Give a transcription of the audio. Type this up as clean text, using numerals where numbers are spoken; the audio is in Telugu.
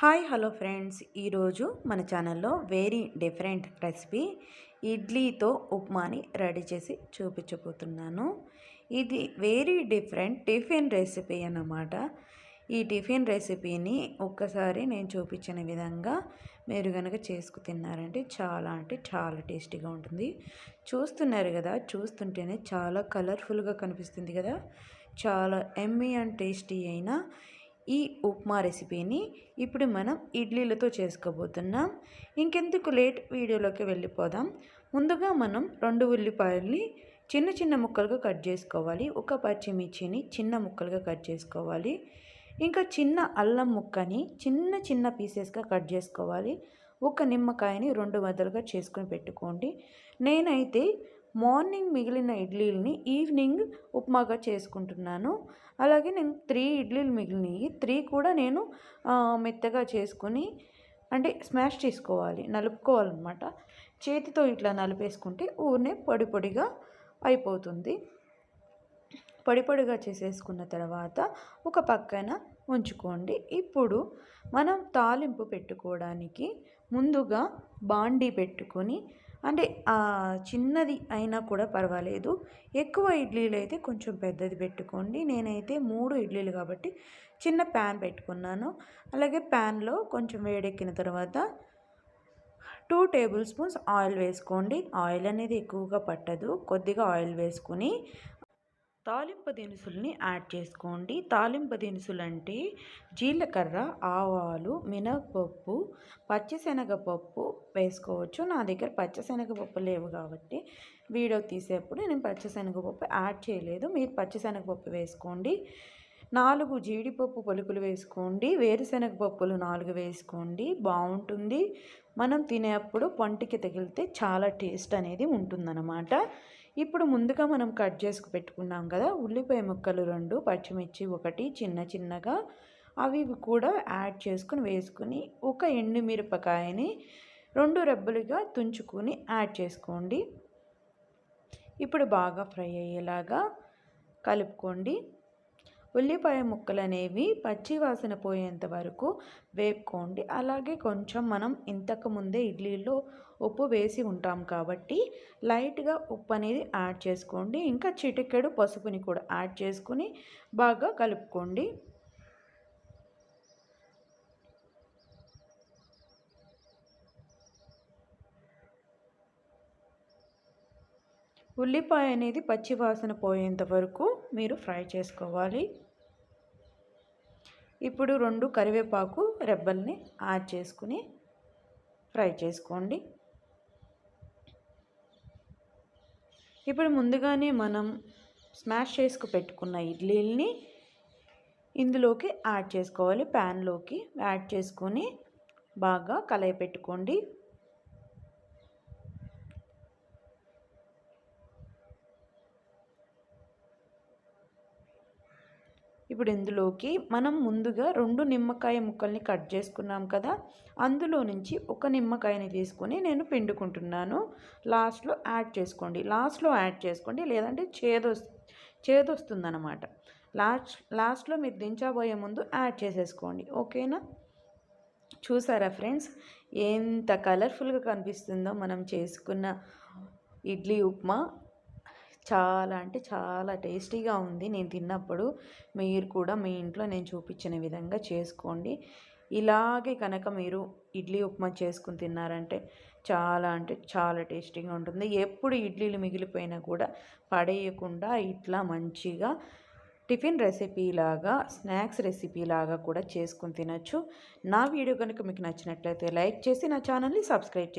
హాయ్ హలో ఫ్రెండ్స్, ఈరోజు మన ఛానల్లో వెరీ డిఫరెంట్ రెసిపీ ఇడ్లీతో ఉప్మాని రెడీ చేసి చూపించబోతున్నాను. ఇది వెరీ డిఫరెంట్ టిఫిన్ రెసిపీ అన్నమాట. ఈ టిఫిన్ రెసిపీని ఒక్కసారి నేను చూపించిన విధంగా మీరు కనుక చేసుకు తిన్నారంటే చాలా టేస్టీగా ఉంటుంది. చూస్తున్నారు కదా, చూస్తుంటేనే చాలా కలర్ఫుల్గా కనిపిస్తుంది కదా. చాలా ఎమ్మీ అండ్ టేస్టీ అయిన ఈ ఉప్మా రెసిపీని ఇప్పుడు మనం ఇడ్లీలతో చేసుకోబోతున్నాం. ఇంకెందుకు లేట్, వీడియోలోకి వెళ్ళిపోదాం. ముందుగా మనం 2 ఉల్లిపాయల్ని చిన్న చిన్న ముక్కలుగా కట్ చేసుకోవాలి. ఒక పచ్చిమిర్చిని చిన్న ముక్కలుగా కట్ చేసుకోవాలి. ఇంకా చిన్న అల్లం ముక్కని చిన్న చిన్న పీసెస్గా కట్ చేసుకోవాలి. ఒక నిమ్మకాయని 2 వదలుగా చేసుకొని పెట్టుకోండి. నేనైతే మార్నింగ్ మిగిలిన ఇడ్లీలని ఈవినింగ్ ఉప్మాగా చేసుకుంటున్నాను. అలాగే నేను 3 ఇడ్లీలు మిగిలినవి, 3 కూడా నేను మెత్తగా చేసుకొని, అంటే స్మాష్ చేసుకోవాలి, నలుపుకోవాలన్నమాట. చేతితో ఇట్లా నలిపేసుకుంటే ఊరినే పొడి పొడిగా అయిపోతుంది. పొడి పొడిగా చేసేసుకున్న తర్వాత ఒక పక్కన ఉంచుకోండి. ఇప్పుడు మనం తాలింపు పెట్టుకోవడానికి ముందుగా బాండీ పెట్టుకొని, అంటే చిన్నది అయినా కూడా పర్వాలేదు, ఎక్కువ ఇడ్లీలు అయితే కొంచెం పెద్దది పెట్టుకోండి. నేనైతే 3 ఇడ్లీలు కాబట్టి చిన్న ప్యాన్ పెట్టుకున్నాను. అలాగే ప్యాన్లో కొంచెం వేడెక్కిన తర్వాత 2 టేబుల్ స్పూన్స్ ఆయిల్ వేసుకోండి. ఆయిల్ అనేది ఎక్కువగా పట్టదు, కొద్దిగా ఆయిల్ వేసుకుని తాలింపు దినుసుల్ని యాడ్ చేసుకోండి. తాలింపు దినుసులు అంటే జీలకర్ర, ఆవాలు, మినపప్పు, పచ్చిశనగపప్పు వేసుకోవచ్చు. నా దగ్గర పచ్చిశనగపప్పు లేవు కాబట్టి వీడియో తీసేప్పుడు నేను పచ్చిశనగపప్పు యాడ్ చేయలేదు. మీరు పచ్చిశనగపప్పు వేసుకోండి. 4 జీడిపప్పు పలుకులు వేసుకోండి. వేరుశనగపప్పులు 4 వేసుకోండి, బాగుంటుంది. మనం తినేప్పుడు పంటికి తగిలితే చాలా టేస్ట్ అనేది ఉంటుందన్నమాట. ఇప్పుడు ముందుగా మనం కట్ చేసుకు పెట్టుకున్నాం కదా, ఉల్లిపాయ ముక్కలు 2, పచ్చిమిర్చి 1 చిన్న చిన్నగా, అవి కూడా యాడ్ చేసుకుని వేసుకుని, ఒక ఎండుమిరపకాయని 2 రెబ్బలుగా తుంచుకొని యాడ్ చేసుకోండి. ఇప్పుడు బాగా ఫ్రై అయ్యేలాగా కలుపుకోండి. ఉల్లిపాయ ముక్కలు అనేవి పచ్చి వాసన పోయేంత వరకు వేపుకోండి. అలాగే కొంచెం మనం ఇంతకుముందే ఇడ్లీలో ఉప్పు వేసి ఉంటాం కాబట్టి లైట్గా ఉప్పు అనేది యాడ్ చేసుకోండి. ఇంకా చిటికెడు పసుపుని కూడా యాడ్ చేసుకుని బాగా కలుపుకోండి. ఉల్లిపాయ అనేది పచ్చి వాసన పోయేంత వరకు మీరు ఫ్రై చేసుకోవాలి. ఇప్పుడు 2 కరివేపాకు రెబ్బల్ని యాడ్ చేసుకుని ఫ్రై చేసుకోండి. ఇప్పుడు ముందుగానే మనం స్మాష్ చేసుకు పెట్టుకున్న ఇడ్లీల్ని ఇందులోకి యాడ్ చేసుకోవాలి. ప్యాన్లోకి యాడ్ చేసుకొని బాగా కలయపెట్టుకోండి. ఇప్పుడు ఇందులోకి మనం ముందుగా 2 నిమ్మకాయ ముక్కల్ని కట్ చేసుకున్నాం కదా, అందులో నుంచి ఒక నిమ్మకాయని తీసుకొని నేను పిండుకుంటున్నాను. లాస్ట్లో యాడ్ చేసుకోండి, లేదంటే చేదొస్తుందన్నమాట. లాస్ట్లో మీరు దించబోయే ముందు యాడ్ చేసేసుకోండి, ఓకేనా. చూసారా ఫ్రెండ్స్, ఎంత కలర్ఫుల్గా కనిపిస్తుందో మనం చేసుకున్న ఇడ్లీ ఉప్మా. చాలా అంటే చాలా టేస్టీగా ఉంది. నేను తిన్నప్పుడు మీరు కూడా మీ ఇంట్లో నేను చూపించిన విధంగా చేసుకోండి. ఇలాగే కనుక మీరు ఇడ్లీ ఉప్మా చేసుకుని తిన్నారంటే అంటే చాలా టేస్టీగా ఉంటుంది. ఎప్పుడు ఇడ్లీలు మిగిలిపోయినా కూడా పడేయకుండా ఇట్లా మంచిగా టిఫిన్ రెసిపీలాగా, స్నాక్స్ రెసిపీలాగా కూడా చేసుకుని తినచ్చు. నా వీడియో కనుక మీకు నచ్చినట్లయితే లైక్ చేసి నా ఛానల్ని సబ్స్క్రైబ్ చేసి